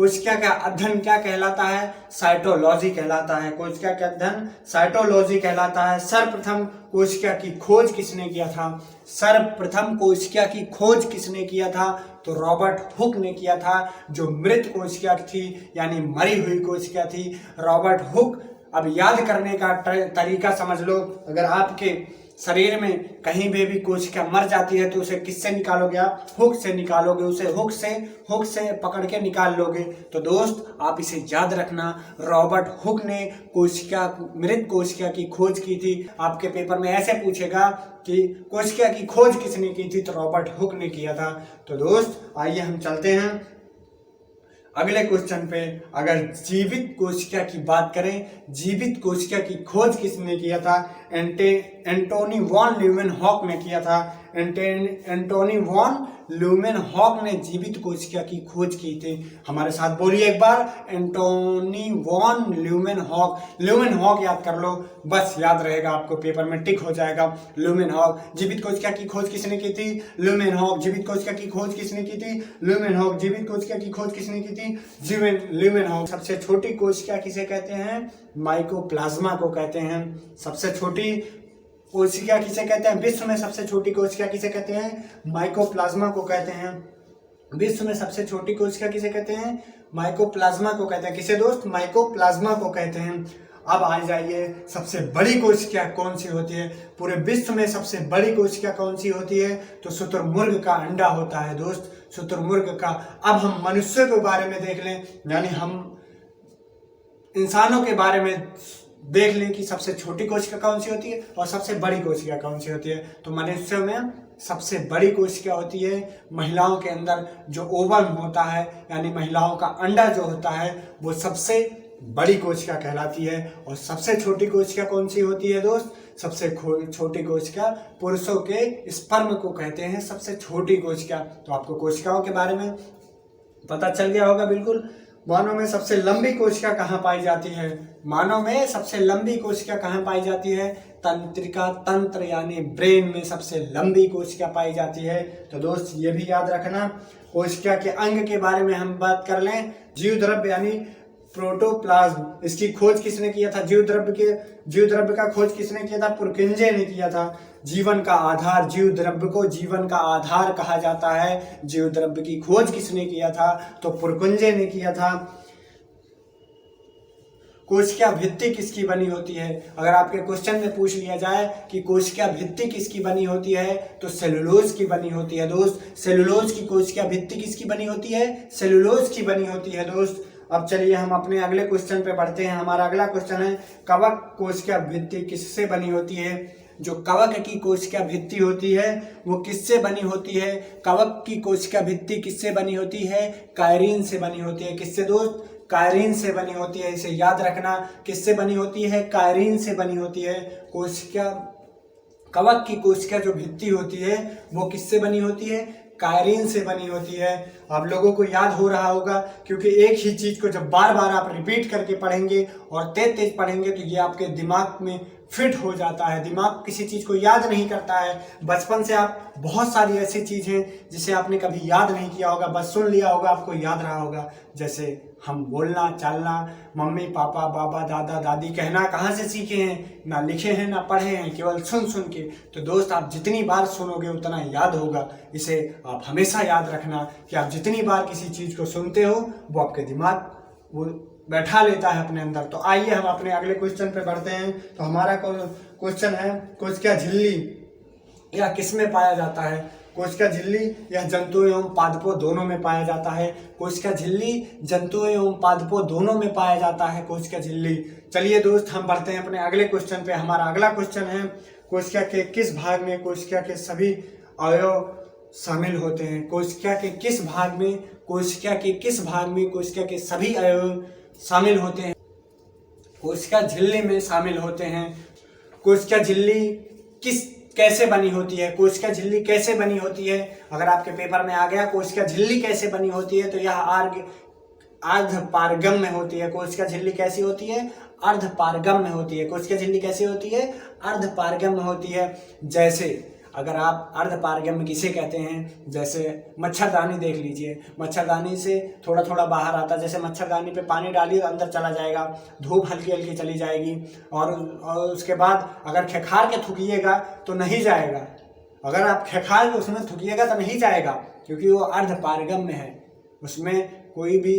कोशिका का अध्ययन क्या कहलाता है? साइटोलॉजी कहलाता है। कोशिका का अध्ययन साइटोलॉजी कहलाता है। सर्वप्रथम कोशिका की खोज किसने किया था? सर्वप्रथम कोशिका की खोज किसने किया था? तो रॉबर्ट हुक ने किया था, जो मृत कोशिका थी यानी मरी हुई कोशिका थी। Robert Hooke. अब याद करने का तरीका समझ लो। अगर आपके शरीर में कहीं भी कोशिका मर जाती है तो उसे किससे निकालोगे आप? हुक से निकालोगे। उसे हुक से पकड़ के निकाल लोगे। तो दोस्त आप इसे याद रखना, रॉबर्ट हुक ने मृत कोशिका की खोज की थी। आपके पेपर में ऐसे पूछेगा कि कोशिका की खोज किसने की थी? तो रॉबर्ट हुक ने किया था। तो दोस्त आइए हम चलते हैं अगले क्वेश्चन पे। अगर जीवित कोशिका की बात करें, जीवित कोशिका की खोज किसने किया था? एंटोनी वॉन ल्यूमेनहॉक ने किया था। एंटोनी वॉन ल्यूमेनहॉक ने जीवित कोशिका की खोज की थी। हमारे साथ बोलिए एक बार, एंटोनी वॉन ल्यूमेनहॉक याद कर लो, बस याद रहेगा, आपको पेपर में टिक हो जाएगा। ल्यूमेनहॉक। जीवित कोशिका की खोज किसने की थी? ल्यूमेनहॉक। जीवित कोशिका की खोज किसने की थी? ल्यूमेनहॉक। जीवित कोशिका की खोज किसने की थी? ल्यूमेनहॉक। सबसे छोटी कोशिका किसे कहते हैं? माइकोप्लाज्मा को कहते हैं। सबसे छोटी कोशिका किसे कहते हैं? विश्व में सबसे छोटी कोशिका किसे कहते हैं? माइकोप्लाज्मा को कहते हैं। विश्व में सबसे छोटी कोशिका किसे कहते हैं? माइकोप्लाज्मा को कहते हैं। किसे दोस्त? माइकोप्लाज्मा को कहते हैं। अब आ जाइए, सबसे बड़ी कोशिका कौन सी होती है? पूरे विश्व में सबसे बड़ी कोशिका कौन सी होती है? तो शुतुरमुर्ग का अंडा होता है दोस्त, शुतुरमुर्ग का। अब हम मनुष्य के बारे में देख लें, यानी हम इंसानों के बारे में देख लें कि सबसे छोटी कोशिका कौन सी होती है और सबसे बड़ी कोशिका कौन सी होती है। तो मनुष्य में सबसे बड़ी कोशिका होती है महिलाओं के अंदर जो ओवम होता है, यानी महिलाओं का अंडा जो होता है, वो सबसे बड़ी कोशिका कहलाती है। और सबसे छोटी कोशिका कौन सी होती है दोस्त? सबसे छोटी कोशिका पुरुषों के स्पर्म को कहते हैं सबसे छोटी कोशिका। तो आपको कोशिकाओं के बारे में पता चल गया होगा बिल्कुल। मानव में सबसे लंबी कोशिका कहाँ पाई जाती है? मानव में सबसे लंबी कोशिका कहाँ पाई जाती है? तंत्रिका तंत्र यानी ब्रेन में सबसे लंबी कोशिका पाई जाती है। तो दोस्त ये भी याद रखना। कोशिका के अंग के बारे में हम बात कर लें, जीवद्रव्य यानी प्रोटोप्लाज्म, इसकी खोज किसने किया था? जीवद्रव्य का खोज किसने किया था? पुरकिंजे ने किया था। जीवन का आधार, जीवद्रव्य को जीवन का आधार कहा जाता है। जीवद्रव्य की खोज किसने किया था? तो पुरकिंजे ने किया था। कोशिका भित्ति किसकी बनी होती है? अगर आपके क्वेश्चन में पूछ लिया जाए कि कोशिका भित्ति किसकी बनी होती है, तो सेलुलोज की बनी होती है दोस्त। सेलुलोज की कोशिका भित्ति किसकी बनी होती है? सेलुलोज की बनी होती है दोस्त। अब चलिए हम अपने अगले क्वेश्चन पे बढ़ते हैं। हमारा अगला क्वेश्चन है, कवक कोशिका भित्ति किससे बनी होती है? जो कवक की कोशिका भित्ति होती है वो किससे बनी होती है? कवक की कोशिका भित्ति किससे बनी होती है? कायरीन से बनी होती है। किससे दोस्त? कायरीन से बनी होती है। इसे याद रखना, किससे बनी होती है? कायरीन से बनी होती है। कवक की कोशिका जो भित्ति होती है वो किससे बनी होती है? कायरीन से बनी होती है। आप लोगों को याद हो रहा होगा, क्योंकि एक ही चीज को जब बार बार आप रिपीट करके पढ़ेंगे और तेज तेज पढ़ेंगे तो ये आपके दिमाग में फिट हो जाता है। दिमाग किसी चीज को याद नहीं करता है। बचपन से आप बहुत सारी ऐसी चीज हैं जिसे आपने कभी याद नहीं किया होगा, बस सुन लिया होगा, आपको याद रहा होगा। जैसे हम बोलना चालना, मम्मी पापा बाबा दादा दादी कहना कहाँ से सीखे हैं? ना लिखे हैं ना पढ़े हैं, केवल सुन सुन के। तो दोस्त आप जितनी बार सुनोगे उतना याद होगा। इसे आप हमेशा याद रखना कि आप जितनी बार किसी चीज को सुनते हो वो आपके दिमाग वो बैठा लेता है अपने अंदर। तो आइए हम अपने अगले क्वेश्चन पे बढ़ते हैं। तो हमारा क्वेश्चन है, कोशिका झिल्ली यह किस में पाया जाता है? कोशिका झिल्ली यह जंतु एवं पादपों दोनों में पाया जाता है। कोशिका झिल्ली जंतु एवं पादपों दोनों में पाया जाता है कोशिका झिल्ली। चलिए दोस्त हम बढ़ते हैं अपने अगले क्वेश्चन पे। हमारा अगला क्वेश्चन है, कोशिका के किस भाग में कोशिका के सभी अवयव शामिल होते हैं? कोशिका के किस भाग में कोशिका के सभी अवयव शामिल होते हैं? कोशिका झिल्ली में शामिल होते हैं। कोशिका झिल्ली कैसे बनी होती है? कोशिका झिल्ली कैसे बनी होती है? अगर आपके पेपर में आ गया कोशिका झिल्ली कैसे बनी होती है, तो यह अर्धपारगम में होती है। कोशिका झिल्ली कैसी होती है? अर्धपारगम में होती है। कोशिका झिल्ली कैसी होती है? अर्धपारगम में होती है। जैसे अगर आप अर्धपारगम्य किसे कहते हैं, जैसे मच्छरदानी देख लीजिए, मच्छरदानी से थोड़ा थोड़ा बाहर आता है, जैसे मच्छरदानी पे पानी डालिए अंदर चला जाएगा, धूप हल्की हल्की चली जाएगी, और उसके बाद अगर खखार के थूकिएगा तो नहीं जाएगा, अगर आप खखार के उसमें थूकिएगा तो नहीं जाएगा, क्योंकि वो अर्धपारगम्य है, उसमें कोई भी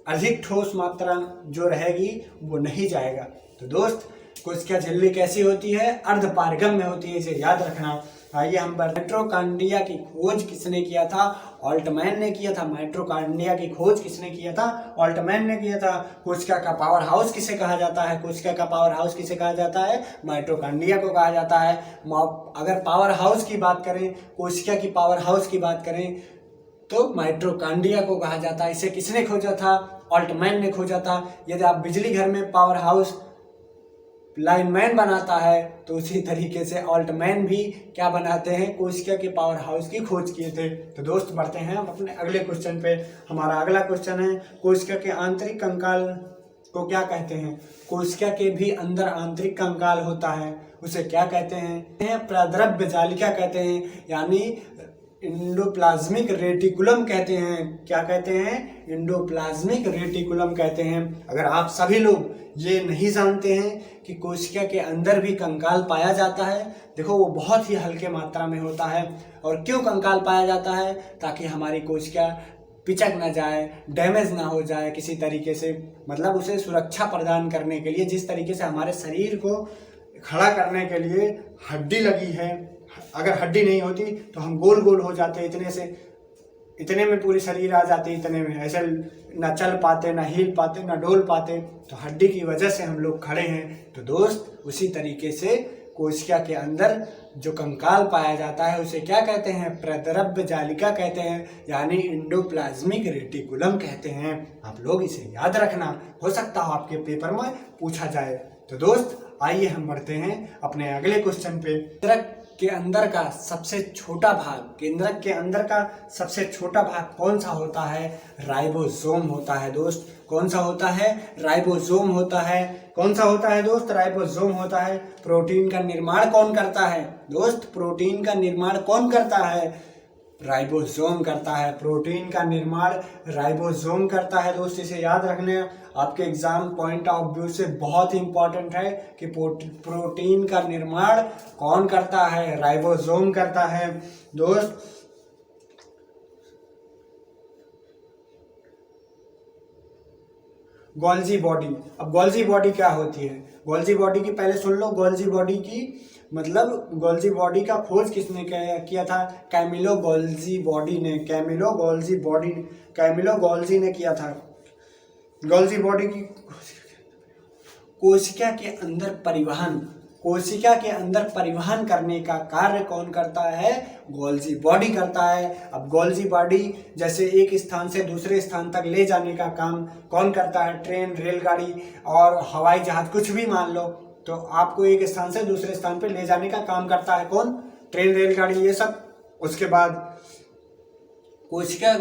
अधिक ठोस मात्रा जो रहेगी वो नहीं जाएगा। तो दोस्त कोशिका झिल्ली कैसी होती है, अर्धपारगम्य होती है, इसे याद रखना। आइए हम माइटोकॉन्ड्रिया की खोज किसने किया था, ऑल्टमैन ने किया था। माइटोकॉन्ड्रिया की खोज किसने किया था, ऑल्टमैन ने किया था। कोशिका का पावर हाउस किसे कहा जाता है, कोशिका का पावर हाउस किसे कहा जाता है, माइटोकॉन्ड्रिया को कहा जाता है। अगर पावर हाउस की बात करें, कोशिका की पावर हाउस की बात करें तो माइटोकॉन्ड्रिया को कहा जाता है। इसे किसने खोजा था, ऑल्टमैन ने खोजा था। यदि आप बिजली घर में पावर हाउस लाइनमैन बनाता है तो उसी तरीके से ऑल्टमैन भी क्या बनाते हैं, कोशिका के पावर हाउस की खोज किए थे। तो दोस्त बढ़ते हैं हम अपने अगले क्वेश्चन पे। हमारा अगला क्वेश्चन है, कोशिका के आंतरिक कंकाल को क्या कहते हैं। कोशिका के भी अंदर आंतरिक कंकाल होता है, उसे क्या कहते हैं, प्रद्रव्य जालिका कहते हैं, यानी इंडोप्लाज्मिक रेटिकुलम कहते हैं। क्या कहते हैं, इंडोप्लाज्मिक रेटिकुलम कहते हैं। अगर आप सभी लोग ये नहीं जानते हैं कि कोशिका के अंदर भी कंकाल पाया जाता है, देखो वो बहुत ही हल्के मात्रा में होता है। और क्यों कंकाल पाया जाता है, ताकि हमारी कोशिका पिचक ना जाए, डैमेज ना हो जाए किसी तरीके से, मतलब उसे सुरक्षा प्रदान करने के लिए। जिस तरीके से हमारे शरीर को खड़ा करने के लिए हड्डी लगी है, अगर हड्डी नहीं होती तो हम गोल गोल हो जाते, इतने में पूरी शरीर आ जाती, इतने में ऐसे ना चल पाते, ना हिल पाते, ना डोल पाते, तो हड्डी की वजह से हम लोग खड़े हैं। तो दोस्त उसी तरीके से कोशिका के अंदर जो कंकाल पाया जाता है उसे क्या कहते हैं, प्रद्रव्य जालिका कहते हैं, यानी इंडोप्लाज्मिक रेटिकुलम कहते हैं। आप लोग इसे याद रखना, हो सकता हो आपके पेपर में पूछा जाए। तो दोस्त आइए हम बढ़ते हैं अपने अगले क्वेश्चन पे। केंद्रक के अंदर का सबसे छोटा भाग, केंद्रक के अंदर का सबसे छोटा भाग कौन सा होता है, राइबोसोम होता है दोस्त। कौन सा होता है, राइबोसोम होता है। कौन सा होता है दोस्त, राइबोसोम होता है। प्रोटीन का निर्माण कौन करता है दोस्त, प्रोटीन का निर्माण कौन करता है, राइबोसोम करता है। प्रोटीन का निर्माण राइबोसोम करता है दोस्त, इसे याद रखने। आपके एग्जाम पॉइंट ऑफ व्यू से बहुत ही इंपॉर्टेंट है कि प्रोटीन का निर्माण कौन करता है, राइबोसोम करता है दोस्त। गोल्जी बॉडी, अब गोल्जी बॉडी क्या होती है, गोल्जी बॉडी की पहले सुन लो। गोल्जी बॉडी की मतलब गोल्जी बॉडी का खोज किसने किया था, कैमिलो गोल्जी ने किया था। गोल्जी बॉडी की कोशिका के अंदर परिवहन करने का कार्य कौन करता है, गोल्जी बॉडी करता है। अब गोल्जी बॉडी जैसे एक स्थान से दूसरे स्थान तक ले जाने का काम कौन करता है, ट्रेन, रेलगाड़ी और हवाई जहाज, कुछ भी मान लो, तो आपको एक स्थान से दूसरे स्थान पे ले जाने का काम करता है कौन, ट्रेन, रेलगाड़ी, ये सब। उसके बाद कोशिका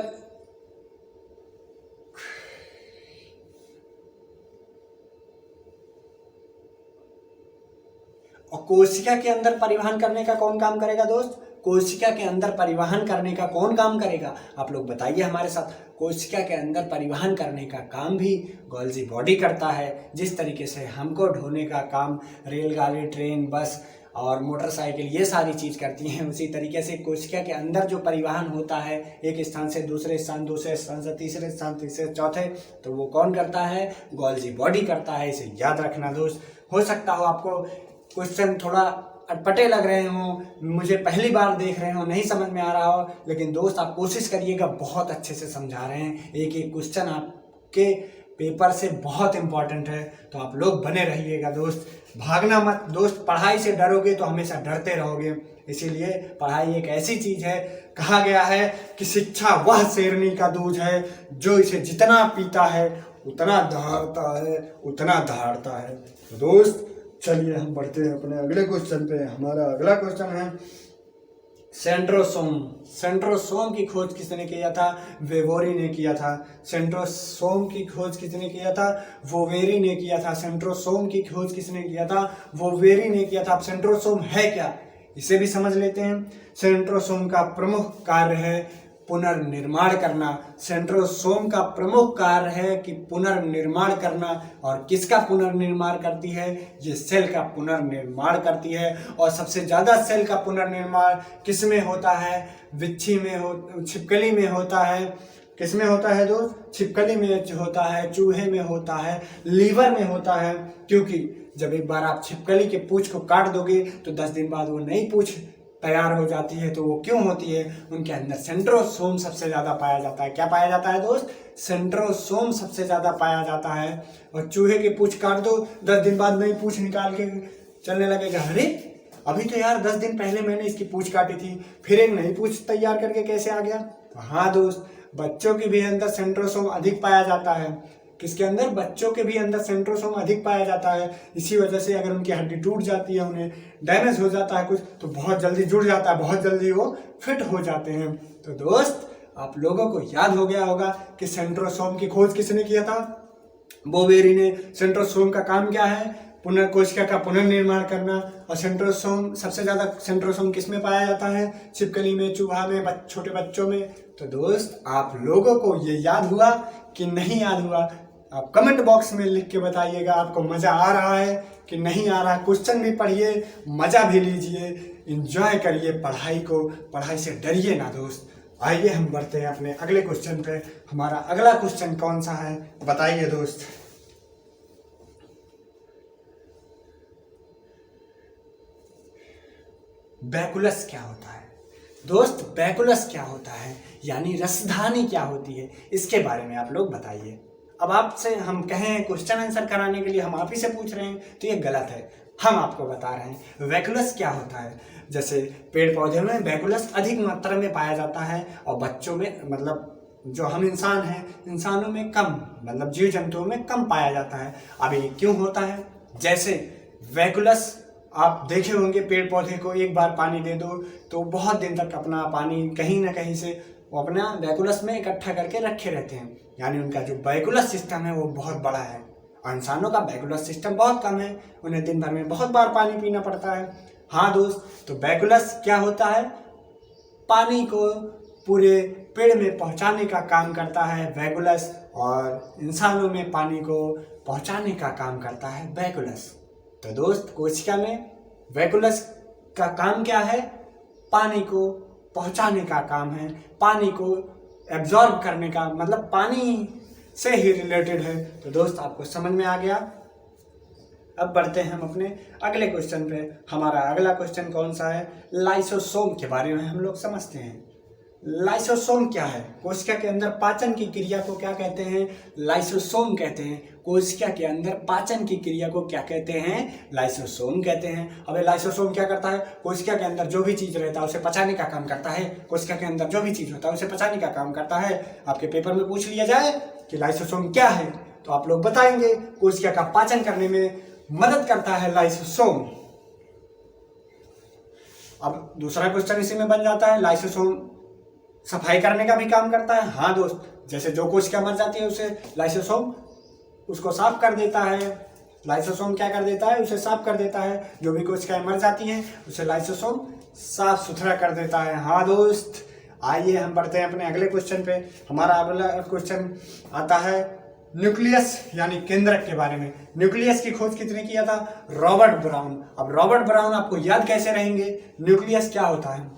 और कोशिका के अंदर परिवहन करने का कौन काम करेगा दोस्त, कोशिका के अंदर परिवहन करने का कौन काम करेगा, आप लोग बताइए हमारे साथ। कोशिका के अंदर परिवहन करने का काम भी गोल्जी बॉडी करता है। जिस तरीके से हमको ढोने का काम रेलगाड़ी, ट्रेन, बस और मोटरसाइकिल ये सारी चीज़ करती हैं, उसी तरीके से कोशिका के अंदर जो परिवहन होता है एक स्थान से दूसरे स्थान, दूसरे स्थान से तीसरे स्थान, तीसरे चौथे, तो वो कौन करता है, गोल्जी बॉडी करता है। इसे याद रखना दोस्त। हो सकता हो आपको क्वेश्चन थोड़ा अटपटे लग रहे हो, मुझे पहली बार देख रहे हो, नहीं समझ में आ रहा हो, लेकिन दोस्त आप कोशिश करिएगा, बहुत अच्छे से समझा रहे हैं। एक एक क्वेश्चन आपके पेपर से बहुत इंपॉर्टेंट है, तो आप लोग बने रहिएगा दोस्त, भागना मत दोस्त। पढ़ाई से डरोगे तो हमेशा डरते रहोगे, इसीलिए पढ़ाई एक ऐसी चीज है, कहा गया है कि शिक्षा वह शेरनी का दूध है जो इसे जितना पीता है उतना दहाड़ता है। तो दोस्त चलिए हम बढ़ते हैं अपने अगले क्वेश्चन पे। हमारा अगला क्वेश्चन है सेंट्रोसोम की खोज किसने किया था, वेवोरी ने किया था। सेंट्रोसोम की खोज किसने किया था, वोवेरी ने किया था। सेंट्रोसोम की खोज किसने किया था, वोवेरी ने किया था। अब सेंट्रोसोम है क्या, इसे भी समझ लेते हैं। सेंट्रोसोम का प्रमुख कार्य है पुनर्निर्माण करना। सेंट्रोसोम का प्रमुख कार्य है कि पुनर्निर्माण करना। और किसका पुनर्निर्माण करती है? ये सेल का पुनर्निर्माण करती है। और सबसे ज्यादा सेल का पुनर्निर्माण किसमें होता है? विच्छी में छिपकली में होता है। किसमें होता है दोस्त? छिपकली में होता है, चूहे में होता है, लीवर में होता है। क्योंकि जब एक बार आप छिपकली के पूंछ को काट दोगे तो 10 दिन बाद वो नई पूंछ तैयार हो जाती है। तो वो क्यों होती है? उनके अंदर सेंट्रोसोम सबसे ज्यादा पाया जाता है। क्या पाया जाता है दोस्त? सेंट्रोसोम सबसे ज्यादा पाया जाता है। और चूहे की पूंछ काट दो, 10 दिन बाद नई पूंछ निकाल के चलने लगेगा, अरे अभी तो यार 10 दिन पहले मैंने इसकी पूंछ काटी थी, फिर एक नई पूंछ तैयार करके कैसे आ गया? तो हाँ दोस्त, बच्चों के भी अंदर सेंट्रोसोम अधिक पाया जाता है। किसके अंदर? बच्चों के भी अंदर सेंट्रोसोम अधिक पाया जाता है। इसी वजह से अगर उनकी हड्डी टूट जाती है, उन्हें डैमेज हो जाता है कुछ, तो बहुत जल्दी जुड़ जाता है, बहुत जल्दी वो फिट हो जाते हैं। तो दोस्त, आप लोगों को याद हो गया होगा कि सेंट्रोसोम की खोज किसने किया था? बोवेरी ने। सेंट्रोसोम का काम क्या है? कोशिका का पुनर्निर्माण करना। और सेंट्रोसोम सबसे ज्यादा सेंट्रोसोम किसमें पाया जाता है? छिपकली में, चूहा में, छोटे बच्चों में। तो दोस्त, आप लोगों को ये याद हुआ कि नहीं याद हुआ? आप कमेंट बॉक्स में लिख के बताइएगा आपको मजा आ रहा है कि नहीं आ रहा। क्वेश्चन भी पढ़िए, मजा भी लीजिए, एंजॉय करिए पढ़ाई को। पढ़ाई से डरिए ना दोस्त। आइए हम बढ़ते हैं अपने अगले क्वेश्चन पे। हमारा अगला क्वेश्चन कौन सा है बताइए दोस्त? बैकुलस क्या होता है? दोस्त, बैकुलस क्या होता है यानी रसधानी क्या होती है, इसके बारे में आप लोग बताइए। अब आपसे हम कहें क्वेश्चन आंसर कराने के लिए हम आप ही से पूछ रहे हैं, तो ये गलत है। हम आपको बता रहे हैं वैकुलस क्या होता है। जैसे पेड़ पौधे में वैकुलस अधिक मात्रा में पाया जाता है और बच्चों में, मतलब जो हम इंसान हैं, इंसानों में कम, मतलब जीव जंतुओं में कम पाया जाता है। अब ये क्यों होता है? जैसे वैकुलस आप देखे होंगे, पेड़ पौधे को एक बार पानी दे दो तो बहुत दिन तक अपना पानी कहीं ना कहीं से वो अपना वैकुलस में इकट्ठा करके रखे रहते हैं। यानी उनका जो वैकुलस सिस्टम है वो बहुत बड़ा है। और इंसानों का वैकुलस सिस्टम बहुत कम है, उन्हें दिन भर में बहुत बार पानी पीना पड़ता है। हाँ दोस्त, तो वैकुलस क्या होता है? पानी को पूरे पेड़ में पहुंचाने का काम करता है वैकुलस। और इंसानों में पानी को पहुंचाने का काम करता है वैकुलस। तो दोस्त, कोशिका में वैकुलस का काम क्या है? पानी को पहुंचाने का काम है, पानी को एब्जॉर्ब करने का, मतलब पानी से ही रिलेटेड है। तो दोस्त, आपको समझ में आ गया। अब बढ़ते हैं हम अपने अगले क्वेश्चन पे। हमारा अगला क्वेश्चन कौन सा है? लाइसोसोम के बारे में हम लोग समझते हैं। लाइसोसोम क्या है? कोशिका के अंदर पाचन की क्रिया को क्या कहते हैं? लाइसोसोम कहते हैं। कोशिका के अंदर पाचन की क्रिया को क्या कहते हैं? लाइसोसोम कहते हैं। अब लाइसोसोम क्या करता है? कोशिका के अंदर जो भी चीज रहता है उसे पचाने का काम करता है। कोशिका के अंदर जो भी चीज होता है उसे पचाने का काम करता है। आपके पेपर में पूछ लिया जाए कि लाइसोसोम क्या है, तो आप लोग बताएंगे कोशिका का पाचन करने में मदद करता है लाइसोसोम। अब दूसरा क्वेश्चन इसी में बन जाता है, लाइसोसोम सफाई करने का भी काम करता है। हाँ दोस्त, जैसे जो कोशिका मर जाती है उसे लाइसोसोम उसको साफ कर देता है। लाइसोसोम क्या कर देता है? उसे साफ कर देता है। जो भी कोशिकाएं मर जाती हैं उसे लाइसोसोम साफ सुथरा कर देता है। हाँ दोस्त, आइए हम बढ़ते हैं अपने अगले क्वेश्चन पे। हमारा अगला क्वेश्चन आता है न्यूक्लियस यानी केंद्रक के बारे में। न्यूक्लियस की खोज किसने किया था? Robert brown. अब रॉबर्ट ब्राउन आपको याद कैसे रहेंगे? न्यूक्लियस क्या होता है?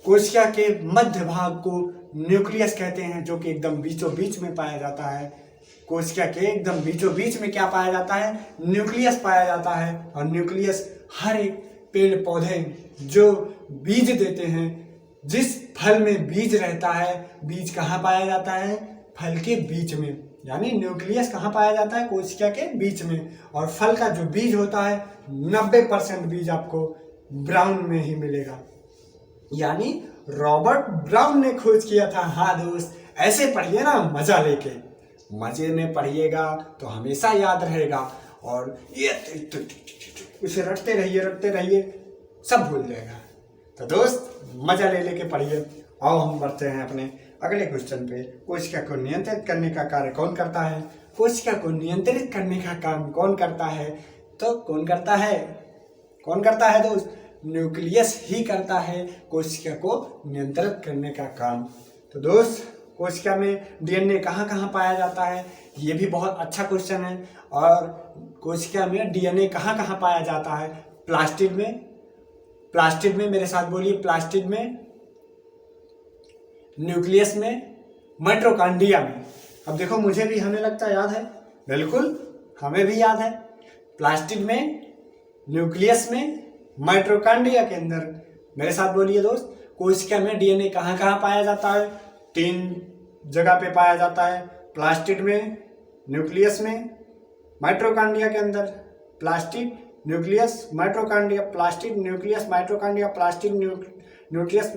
कोशिका के मध्य भाग को न्यूक्लियस कहते हैं, जो कि एकदम बीचों बीच में पाया जाता है। कोशिका के एकदम बीचों बीच में क्या पाया जाता है? न्यूक्लियस पाया जाता है। और न्यूक्लियस हर एक पेड़ पौधे जो बीज देते हैं, जिस फल में बीज रहता है, बीज कहाँ पाया जाता है? फल के बीच में। यानी न्यूक्लियस कहाँ पाया जाता है? कोशिका के बीच में। और फल का जो बीज होता है 90% बीज आपको ब्राउन में ही मिलेगा। यानी रॉबर्ट ब्राउन ने खोज किया था। हाँ दोस्त, ऐसे पढ़िए ना मजा लेके, मजे में पढ़िएगा तो हमेशा याद रहेगा। और ये उसे रटते रहिए, सब भूल जाएगा। तो दोस्त, मजा ले लेके पढ़िए। आओ हम बढ़ते हैं अपने अगले क्वेश्चन पे। कोशिका को नियंत्रित करने का कार्य कौन करता है? कोशिका को नियंत्रित करने का काम कौन करता है? तो कौन करता है? कौन करता है दोस्त? न्यूक्लियस ही करता है कोशिका को नियंत्रित करने का काम। तो दोस्त, कोशिका में डीएनए कहाँ कहाँ पाया जाता है, ये भी बहुत अच्छा क्वेश्चन है। और कोशिका में डीएनए कहाँ कहाँ पाया जाता है? प्लास्टिड में मेरे साथ बोलिए, प्लास्टिड में, न्यूक्लियस में, माइटोकॉन्ड्रिया में। अब देखो, मुझे भी हमें लगता है याद है, बिल्कुल हमें भी याद है। प्लास्टिड में, न्यूक्लियस में, माइटोकॉन्ड्रिया के अंदर। मेरे साथ बोलिए दोस्त, कोशिका में डीएनए कहाँ कहाँ पाया जाता है? 3 जगह पे पाया जाता है, प्लास्टिड में, न्यूक्लियस में, माइटोकॉन्ड्रिया के अंदर। Plastid, nucleus, mitochondria, plastid, nucleus, mitochondria, plastid, nucleus,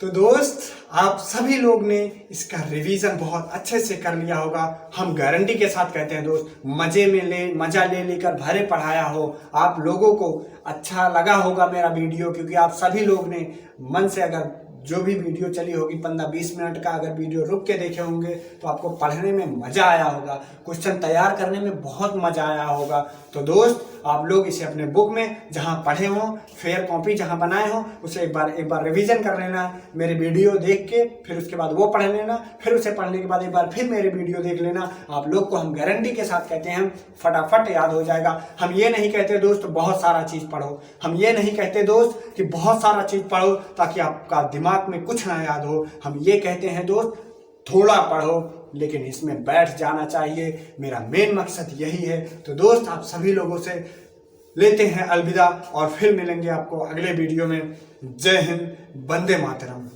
तो दोस्त, आप सभी लोग ने इसका रिवीजन बहुत अच्छे से कर लिया होगा। हम गारंटी के साथ कहते हैं दोस्त, मजा ले लेकर भरे पढ़ाया हो। आप लोगों को अच्छा लगा होगा मेरा वीडियो, क्योंकि आप सभी लोग ने मन से, अगर जो भी वीडियो चली होगी 15-20 मिनट का अगर वीडियो रुक के देखे होंगे तो आपको पढ़ने में मजा आया होगा, क्वेश्चन तैयार करने में बहुत मजा आया होगा। तो दोस्त, आप लोग इसे अपने बुक में जहां पढ़े हों, फेयर कॉपी जहां बनाए हों, उसे एक बार रिवीजन कर लेना। मेरे वीडियो देख के फिर उसके बाद वो पढ़ लेना, फिर उसे पढ़ने के बाद एक बार फिर मेरे वीडियो देख लेना। आप लोग को हम गारंटी के साथ कहते हैं फटाफट याद हो जाएगा। हम ये नहीं कहते दोस्त बहुत सारा चीज पढ़ो, हम ये नहीं कहते दोस्त कि बहुत सारा चीज पढ़ो ताकि आपका दिमाग में कुछ ना याद हो। हम ये कहते हैं दोस्त, थोड़ा पढ़ो लेकिन इसमें बैठ जाना चाहिए। मेरा मेन मकसद यही है। तो दोस्त, आप सभी लोगों से लेते हैं अलविदा और फिर मिलेंगे आपको अगले वीडियो में। जय हिंद, वंदे मातरम।